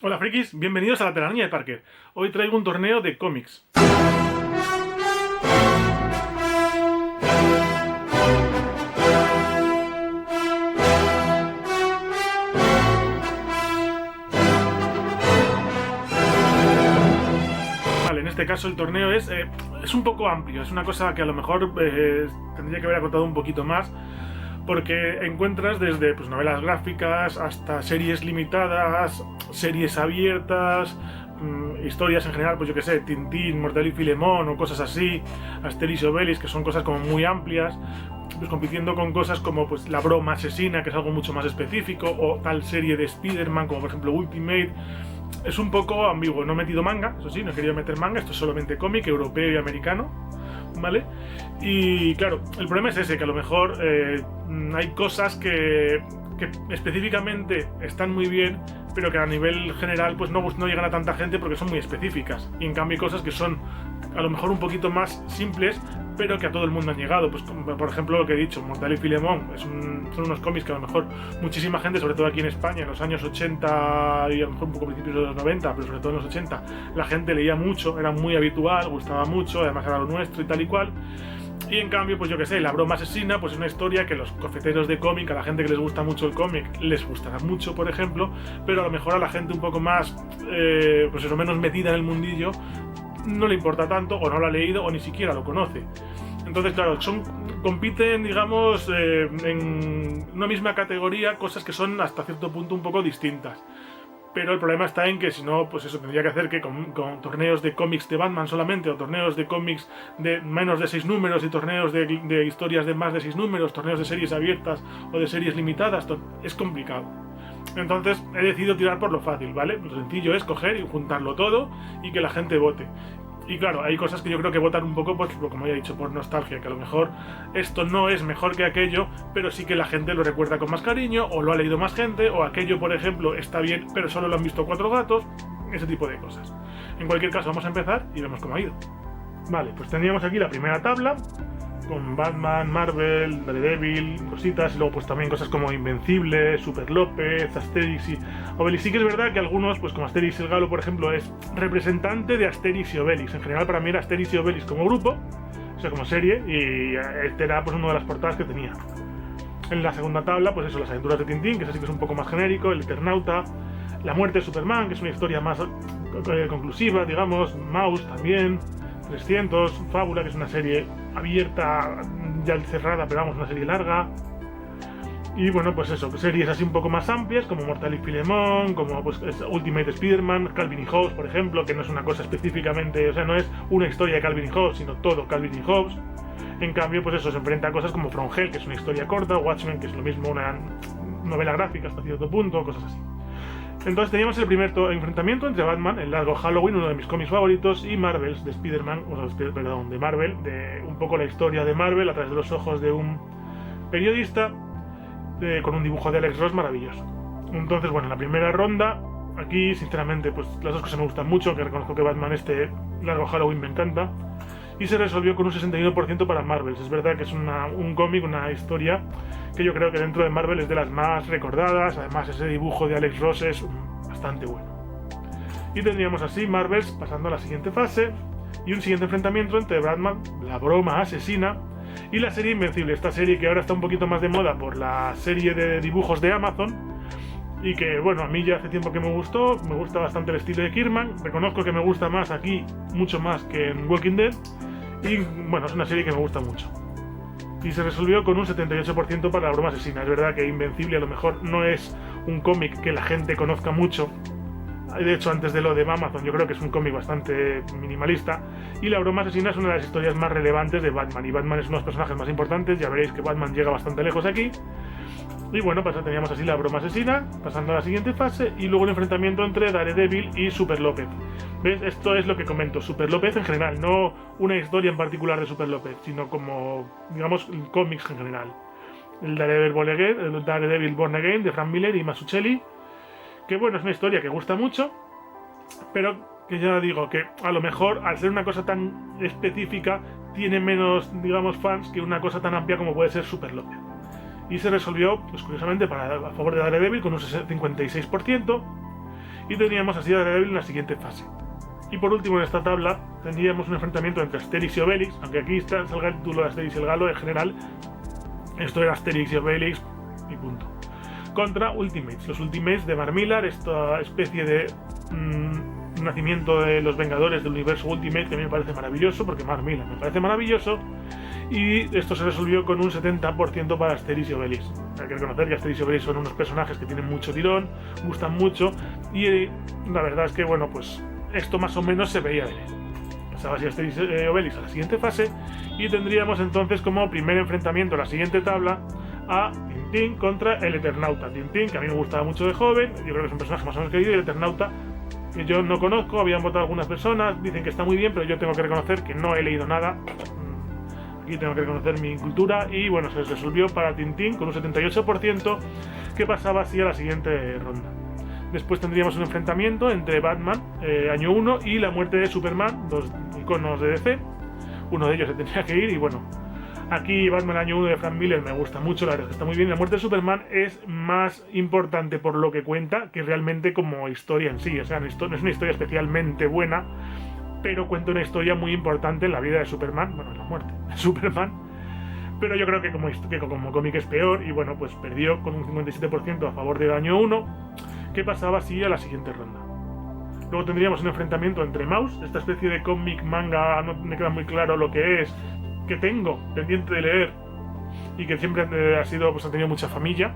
Hola frikis, bienvenidos a la telaraña de Parker. Hoy traigo un torneo de cómics. Vale, en este caso el torneo es un poco amplio, es una cosa que a lo mejor tendría que haber acotado un poquito más, porque encuentras desde novelas gráficas hasta series limitadas, series abiertas, historias en general, pues yo que sé, Tintín, Mortadelo y Filemón o cosas así, Asterix y Obelix, que son cosas como muy amplias, pues compitiendo con cosas como pues la broma asesina, que es algo mucho más específico, o tal serie de Spider-Man como por ejemplo Ultimate. Es un poco ambiguo, no he metido manga, eso sí, no he querido meter manga, esto es solamente cómic europeo y americano, ¿vale? Y claro, el problema es ese, que a lo mejor hay cosas que específicamente están muy bien, pero que a nivel general pues no llegan a tanta gente porque son muy específicas. Y en cambio hay cosas que son a lo mejor un poquito más simples, pero que a todo el mundo han llegado. Pues como, por ejemplo, lo que he dicho, Mortadelo y Filemón, son unos cómics que a lo mejor muchísima gente, sobre todo aquí en España, en los años 80 y a lo mejor un poco principios de los 90, pero sobre todo en los 80, la gente leía mucho, era muy habitual, gustaba mucho, además era lo nuestro y tal y cual. Y en cambio, pues yo que sé, La broma asesina, pues es una historia que los cofeteros de cómic, a la gente que les gusta mucho el cómic, les gustará mucho, por ejemplo, pero a lo mejor a la gente un poco más, pues eso, menos metida en el mundillo, no le importa tanto, o no lo ha leído, o ni siquiera lo conoce. Entonces, claro, compiten, digamos, en una misma categoría, cosas que son hasta cierto punto un poco distintas. Pero el problema está en que si no, pues eso tendría que hacer que con torneos de cómics de Batman solamente, o torneos de cómics de menos de 6 números, y torneos de historias de más de 6 números, torneos de series abiertas o de series limitadas, es complicado. Entonces he decidido tirar por lo fácil, ¿vale? Lo sencillo es coger y juntarlo todo y que la gente vote. Y claro, hay cosas que yo creo que votan un poco, pues, como ya he dicho, por nostalgia, que a lo mejor esto no es mejor que aquello, pero sí que la gente lo recuerda con más cariño, o lo ha leído más gente, o aquello, por ejemplo, está bien, pero solo lo han visto 4 gatos, ese tipo de cosas. En cualquier caso, vamos a empezar y vemos cómo ha ido. Vale, pues tendríamos aquí la primera tabla, con Batman, Marvel, Daredevil, cositas, y luego pues también cosas como Invencible, Super López, Asterix y Obelix. Sí que es verdad que algunos, pues como Asterix el Galo, por ejemplo, es representante de Asterix y Obelix. En general para mí era Asterix y Obelix como grupo, o sea, como serie, y este era pues una de las portadas que tenía. En la segunda tabla, pues eso, las aventuras de Tintín, que es así que es un poco más genérico, El Eternauta, La muerte de Superman, que es una historia más conclusiva, digamos, Maus también, 300, Fábula, que es una serie abierta, ya cerrada, pero vamos, una serie larga. Y bueno, pues eso, series así un poco más amplias, como Mortal y Filemón, como pues Ultimate Spider-Man, Calvin y Hobbes, por ejemplo, que no es una cosa específicamente, o sea, no es una historia de Calvin y Hobbes, sino todo Calvin y Hobbes. En cambio, pues eso, se enfrenta a cosas como From Hell, que es una historia corta, Watchmen, que es lo mismo, una novela gráfica hasta cierto punto, cosas así. Entonces teníamos el primer enfrentamiento entre Batman, el largo Halloween, uno de mis cómics favoritos, y Marvels de Spider-Man, de Marvel, de un poco la historia de Marvel a través de los ojos de un periodista, con un dibujo de Alex Ross maravilloso. Entonces, bueno, en la primera ronda, aquí sinceramente, pues las dos cosas me gustan mucho, que reconozco que Batman este largo Halloween me encanta, y se resolvió con un 61% para Marvels. Es verdad que es un cómic, una historia que yo creo que dentro de Marvel es de las más recordadas, además ese dibujo de Alex Ross es bastante bueno. Y tendríamos así Marvels pasando a la siguiente fase, y un siguiente enfrentamiento entre Batman, la broma asesina, y la serie Invencible, esta serie que ahora está un poquito más de moda por la serie de dibujos de Amazon, y que bueno, a mí ya hace tiempo que me gusta bastante el estilo de Kirkman, reconozco que me gusta más aquí, mucho más que en Walking Dead, y bueno, es una serie que me gusta mucho. Y se resolvió con un 78% para la broma asesina. Es verdad que Invencible a lo mejor no es un cómic que la gente conozca mucho. De hecho, antes de lo de Amazon, yo creo que es un cómic bastante minimalista. Y la broma asesina es una de las historias más relevantes de Batman. Y Batman es uno de los personajes más importantes. Ya veréis que Batman llega bastante lejos aquí. Y bueno, pues teníamos así la broma asesina, pasando a la siguiente fase, y luego el enfrentamiento entre Daredevil y Super López. ¿Ves? Esto es lo que comento, Super López en general, no una historia en particular de Super López, sino como, digamos, cómics en general. El Daredevil Born Again de Frank Miller y Mazzucchelli, que bueno, es una historia que gusta mucho, pero que ya digo que a lo mejor al ser una cosa tan específica tiene menos, digamos, fans que una cosa tan amplia como puede ser Super López. Y se resolvió, pues curiosamente, a favor de Daredevil con un 56%. y teníamos así a Daredevil en la siguiente fase. Y por último en esta tabla tendríamos un enfrentamiento entre Asterix y Obelix, aunque aquí salga el título de Asterix y el Galo, en general esto era Asterix y Obelix y punto. Contra Ultimates, los Ultimates de Mark Millar, esta especie de nacimiento de los Vengadores del universo Ultimate, que a mí me parece maravilloso, porque Mark Millar me parece maravilloso, y esto se resolvió con un 70% para Asterix y Obelix. Hay que reconocer que Asterix y Obelix son unos personajes que tienen mucho tirón, gustan mucho, y la verdad es que, bueno, pues esto más o menos se veía venir. Pasaba así Asterix y Obelix a la siguiente fase, y tendríamos entonces como primer enfrentamiento en la siguiente tabla a Tintín contra el Eternauta. Tintín, que a mí me gustaba mucho de joven, yo creo que es un personaje más o menos querido, y el Eternauta, que yo no conozco, habían votado algunas personas, dicen que está muy bien, pero yo tengo que reconocer que no he leído nada. Aquí tengo que reconocer mi cultura, y bueno, se resolvió para Tintín con un 78%, que pasaba así a la siguiente ronda. Después tendríamos un enfrentamiento entre Batman, año 1, y la muerte de Superman, dos iconos de DC. Uno de ellos se tenía que ir, y bueno, aquí Batman año 1 de Frank Miller me gusta mucho, la verdad es que está muy bien. La muerte de Superman es más importante por lo que cuenta que realmente como historia en sí. O sea, no es una historia especialmente buena, pero cuenta una historia muy importante en la vida de Superman, bueno, en la muerte de Superman. Pero yo creo que como cómic es peor, y bueno, pues perdió con un 57% a favor del año 1, que pasaba así a la siguiente ronda. Luego tendríamos un enfrentamiento entre Maus, esta especie de cómic manga, no me queda muy claro lo que es, que tengo pendiente de leer y que siempre ha tenido mucha familia,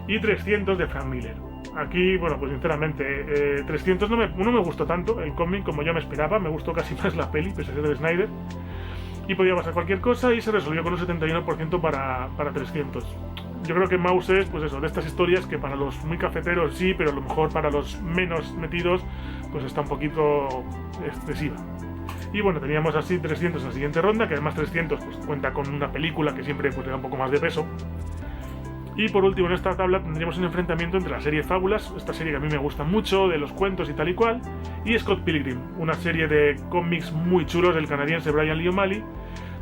y 300 de Frank Miller. Aquí, bueno, pues sinceramente, 300 no me gustó tanto el cómic como yo me esperaba, me gustó casi más la peli, pese a ser de Snyder, y podía pasar cualquier cosa, y se resolvió con un 71% para 300. Yo creo que Maus es, pues eso, de estas historias que para los muy cafeteros sí, pero a lo mejor para los menos metidos, pues está un poquito excesiva. Y bueno, teníamos así 300 en la siguiente ronda, que además 300 pues cuenta con una película que siempre pues le da un poco más de peso. Y por último en esta tabla tendríamos un enfrentamiento entre la serie Fábulas, esta serie que a mí me gusta mucho, de los cuentos y tal y cual, y Scott Pilgrim, una serie de cómics muy chulos del canadiense Brian Lee O'Malley,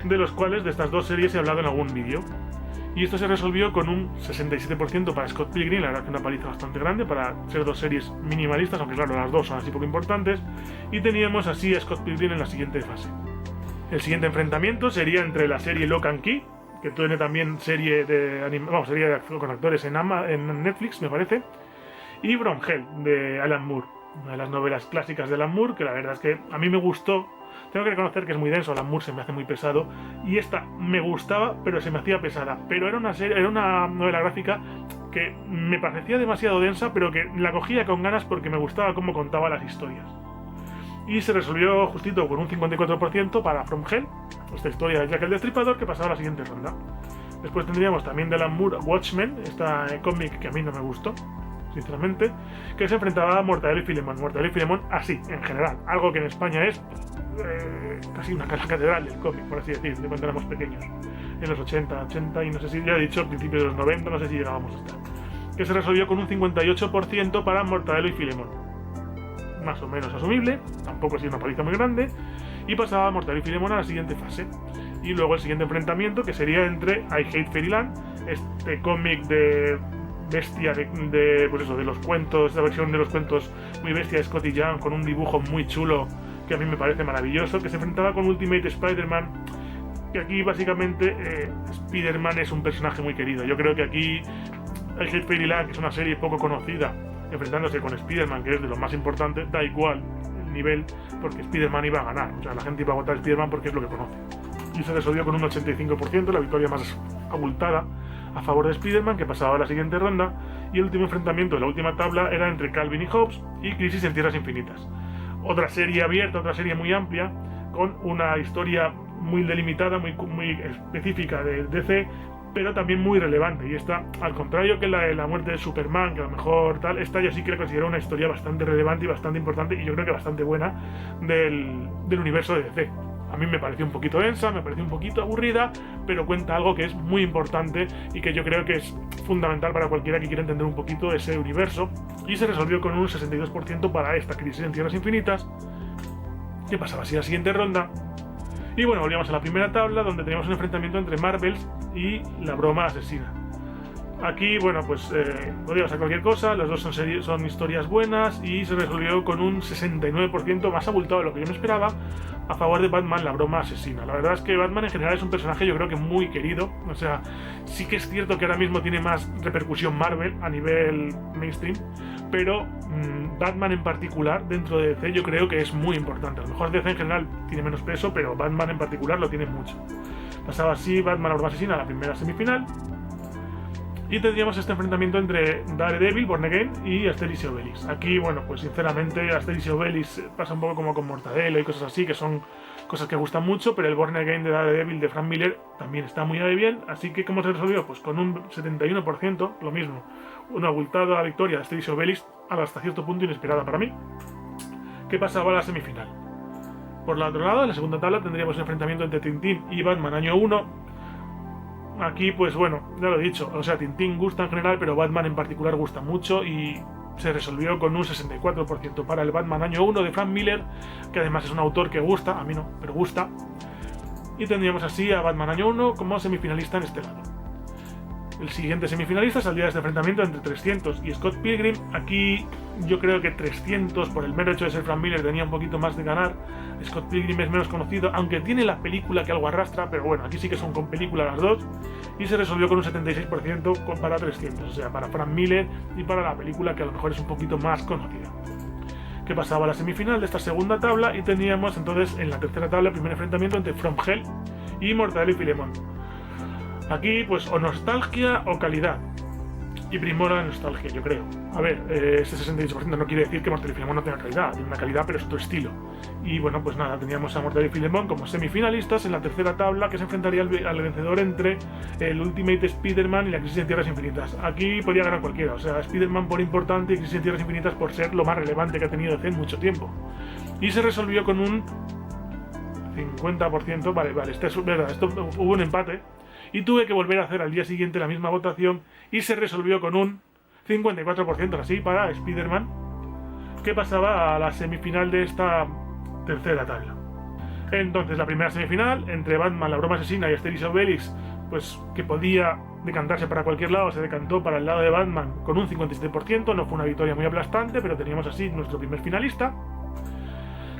de los cuales de estas dos series he hablado en algún vídeo. Y esto se resolvió con un 67% para Scott Pilgrim, la verdad que una paliza bastante grande para ser dos series minimalistas, aunque claro, las dos son así poco importantes, y teníamos así a Scott Pilgrim en la siguiente fase. El siguiente enfrentamiento sería entre la serie Lock and Key, que tiene también serie con actores en Netflix, me parece, y From Hell, de Alan Moore, una de las novelas clásicas de Alan Moore, que la verdad es que a mí me gustó. Tengo que reconocer que es muy denso, Alan Moore se me hace muy pesado, y esta me gustaba, pero se me hacía pesada. Pero era una novela gráfica que me parecía demasiado densa, pero que la cogía con ganas porque me gustaba cómo contaba las historias. Y se resolvió justito con un 54% para From Hell, esta historia de Jack el Destripador, que pasaba a la siguiente ronda. Después tendríamos también de Alan Moore Watchmen, esta cómic que a mí no me gustó, sinceramente, que se enfrentaba a Mortadelo y Filemón. Mortadelo y Filemón así, en general, algo que en España es casi una catedral del cómic, por así decir, de cuando éramos pequeños, en los 80 y no sé si, ya he dicho, a principios de los 90, no sé si llegábamos hasta, que se resolvió con un 58% para Mortadelo y Filemón. Más o menos asumible, tampoco ha sido una paliza muy grande, y pasaba Mortadelo y Filemón a la siguiente fase. Y luego el siguiente enfrentamiento, que sería entre I Hate Fairyland, este cómic de bestia pues eso, de los cuentos, esta versión de los cuentos muy bestia de Scotty Young, con un dibujo muy chulo que a mí me parece maravilloso, que se enfrentaba con Ultimate Spider-Man, que aquí básicamente Spider-Man es un personaje muy querido. Yo creo que aquí I Hate Fairyland, que es una serie poco conocida, enfrentándose con Spider-Man, que es de lo más importante, da igual el nivel, porque Spider-Man iba a ganar. O sea, la gente iba a votar a Spider-Man porque es lo que conoce. Y se resolvió con un 85%, la victoria más abultada a favor de Spider-Man, que pasaba a la siguiente ronda. Y el último enfrentamiento de la última tabla era entre Calvin y Hobbes y Crisis en Tierras Infinitas. Otra serie abierta, otra serie muy amplia, con una historia muy delimitada, muy específica de DC, pero también muy relevante. Y esta, al contrario que la de la muerte de Superman, que a lo mejor tal, esta yo sí que la considero una historia bastante relevante y bastante importante, y yo creo que bastante buena del universo de DC. A mí me pareció un poquito densa, me pareció un poquito aburrida, pero cuenta algo que es muy importante y que yo creo que es fundamental para cualquiera que quiera entender un poquito ese universo. Y se resolvió con un 62% para esta Crisis en Tierras Infinitas, que pasaba así a la siguiente ronda. Y bueno, volvíamos a la primera tabla, donde teníamos un enfrentamiento entre Marvels y La Broma Asesina. Aquí, bueno, pues podía pasar cualquier cosa, los dos son historias buenas y se resolvió con un 69% más abultado de lo que yo me esperaba a favor de Batman, la broma asesina. La verdad es que Batman en general es un personaje yo creo que muy querido, o sea, sí que es cierto que ahora mismo tiene más repercusión Marvel a nivel mainstream, pero Batman en particular dentro de DC yo creo que es muy importante. A lo mejor DC en general tiene menos peso, pero Batman en particular lo tiene mucho. Pasaba así Batman, la broma asesina, la primera semifinal. Y tendríamos este enfrentamiento entre Daredevil, Born Again y Asterix y Obelix. Aquí, bueno, pues sinceramente Asterix y Obelix pasa un poco como con Mortadelo y cosas así, que son cosas que gustan mucho, pero el Born Again de Daredevil de Frank Miller también está muy bien. Así que, ¿cómo se resolvió? Pues con un 71%, lo mismo. Un abultado a la victoria de Asterix y Obelix, hasta cierto punto inesperada para mí. ¿Qué pasaba a la semifinal? Por el otro lado, en la segunda tabla tendríamos un enfrentamiento entre Tintín y Batman año 1. Aquí, pues bueno, ya lo he dicho, o sea, Tintín gusta en general, pero Batman en particular gusta mucho y se resolvió con un 64% para el Batman año 1 de Frank Miller, que además es un autor que gusta, a mí no, pero gusta. Y tendríamos así a Batman año 1 como semifinalista en este lado. El siguiente semifinalista saldría de este enfrentamiento entre 300 y Scott Pilgrim. Aquí yo creo que 300, por el mero hecho de ser Frank Miller, tenía un poquito más de ganar. Scott Pilgrim es menos conocido, aunque tiene la película que algo arrastra, pero bueno, aquí sí que son con película las dos. Y se resolvió con un 76% para 300, o sea, para Frank Miller y para la película que a lo mejor es un poquito más conocida. Que pasaba a la semifinal de esta segunda tabla y teníamos entonces en la tercera tabla el primer enfrentamiento entre From Hell y Mortadelo y Filemón. Aquí, pues, o nostalgia o calidad. Y primero la nostalgia, yo creo. A ver, este 68% no quiere decir que Mortadelo y Filemón no tenga calidad. Tiene una calidad, pero es otro estilo. Y bueno, pues nada, teníamos a Mortadelo y Filemón como semifinalistas en la tercera tabla, que se enfrentaría al vencedor entre el Ultimate Spider-Man y la Crisis en Tierras Infinitas. Aquí podía ganar cualquiera. O sea, Spider-Man por importante y Crisis en Tierras Infinitas por ser lo más relevante que ha tenido DC en mucho tiempo. Y se resolvió con un 50%. Vale, esto es verdad, hubo un empate. Y tuve que volver a hacer al día siguiente la misma votación y se resolvió con un 54% así para Spider-Man, que pasaba a la semifinal de esta tercera tabla. Entonces la primera semifinal entre Batman, la broma asesina y Asterix y Obelix, pues que podía decantarse para cualquier lado, se decantó para el lado de Batman con un 57%, no fue una victoria muy aplastante, pero teníamos así nuestro primer finalista.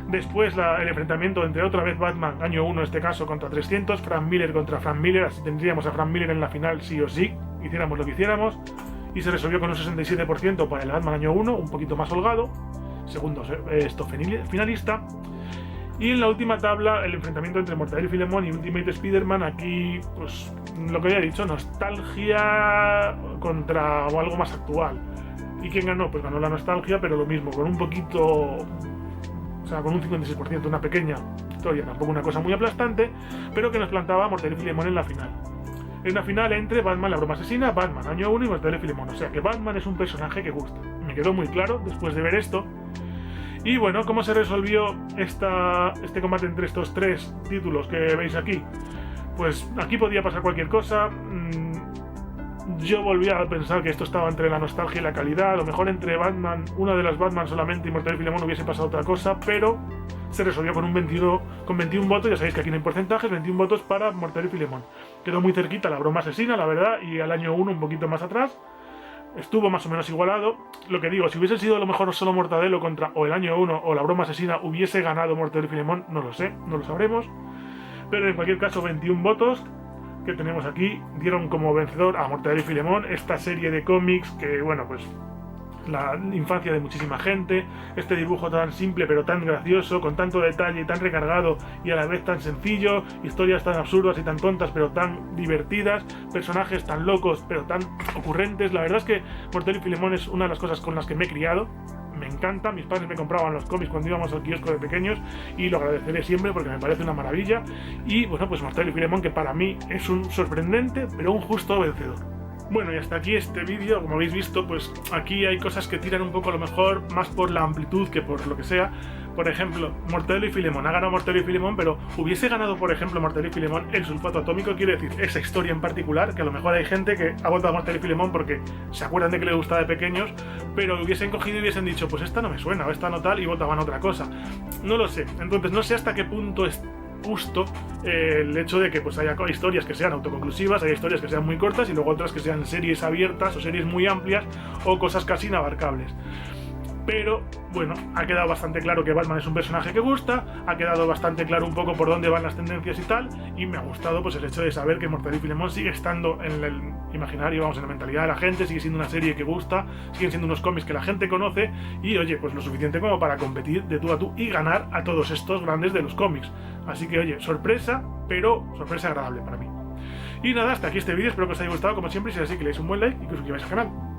Después el enfrentamiento entre otra vez Batman, año 1 en este caso, contra 300, Frank Miller contra Frank Miller, así tendríamos a Frank Miller en la final sí o sí, hiciéramos lo que hiciéramos, y se resolvió con un 67% para el Batman año 1, un poquito más holgado, segundo finalista. Y en la última tabla, el enfrentamiento entre Mortadelo y Filemón y Ultimate Spider-Man, aquí, pues, lo que había dicho, nostalgia contra algo más actual. ¿Y quién ganó? Pues ganó la nostalgia, pero lo mismo, con un poquito... O sea, con un 56%, una pequeña historia, tampoco una cosa muy aplastante, pero que nos plantaba Mortadelo y Filemón en la final. En una final entre Batman, la broma asesina, Batman, año 1 y Mortadelo y Filemón. O sea que Batman es un personaje que gusta. Me quedó muy claro después de ver esto. Y bueno, ¿cómo se resolvió este combate entre estos tres títulos que veis aquí? Pues aquí podía pasar cualquier cosa. Yo volví a pensar que esto estaba entre la nostalgia y la calidad. A lo mejor entre Batman, una de las Batman solamente y Mortadelo y Filemón hubiese pasado otra cosa, pero se resolvió con 21 votos. Ya sabéis que aquí no hay porcentajes, 21 votos para Mortadelo y Filemón. Quedó muy cerquita la broma asesina, la verdad, y al año 1 un poquito más atrás. Estuvo más o menos igualado. Lo que digo, si hubiese sido a lo mejor solo Mortadelo contra o el año 1 o la broma asesina, hubiese ganado Mortadelo y Filemón, no lo sé, no lo sabremos. Pero en cualquier caso, 21 votos que tenemos aquí dieron como vencedor a Mortadelo y Filemón, esta serie de cómics que, bueno, pues la infancia de muchísima gente, este dibujo tan simple pero tan gracioso, con tanto detalle y tan recargado y a la vez tan sencillo, historias tan absurdas y tan tontas pero tan divertidas, personajes tan locos pero tan ocurrentes. La verdad es que Mortadelo y Filemón es una de las cosas con las que me he criado. Me encanta, mis padres me compraban los cómics cuando íbamos al kiosco de pequeños y lo agradeceré siempre porque me parece una maravilla. Y bueno, pues Mortadelo y Filemón, que para mí es un sorprendente pero un justo vencedor. Bueno, y hasta aquí este vídeo. Como habéis visto, pues aquí hay cosas que tiran un poco a lo mejor más por la amplitud que por lo que sea. Por ejemplo, Mortadelo y Filemón. Ha ganado Mortadelo y Filemón, pero hubiese ganado, por ejemplo, Mortadelo y Filemón el sulfato atómico, quiere decir, esa historia en particular, que a lo mejor hay gente que ha votado a Mortadelo y Filemón porque se acuerdan de que le gustaba de pequeños, pero hubiesen cogido y hubiesen dicho, pues esta no me suena, o esta no tal, y votaban otra cosa. No lo sé. Entonces, no sé hasta qué punto es gusto el hecho de que pues haya historias que sean autoconclusivas, haya historias que sean muy cortas y luego otras que sean series abiertas o series muy amplias o cosas casi inabarcables. Pero bueno, ha quedado bastante claro que Batman es un personaje que gusta, ha quedado bastante claro un poco por dónde van las tendencias y tal, y me ha gustado pues el hecho de saber que Mortadelo y Filemón sigue estando en el imaginario, vamos, en la mentalidad de la gente, sigue siendo una serie que gusta, siguen siendo unos cómics que la gente conoce y oye, pues lo suficiente como para competir de tú a tú y ganar a todos estos grandes de los cómics. Así que oye, sorpresa, pero sorpresa agradable para mí. Y nada, hasta aquí este vídeo, espero que os haya gustado como siempre, y si es así que le deis un buen like y que os suscribáis al canal.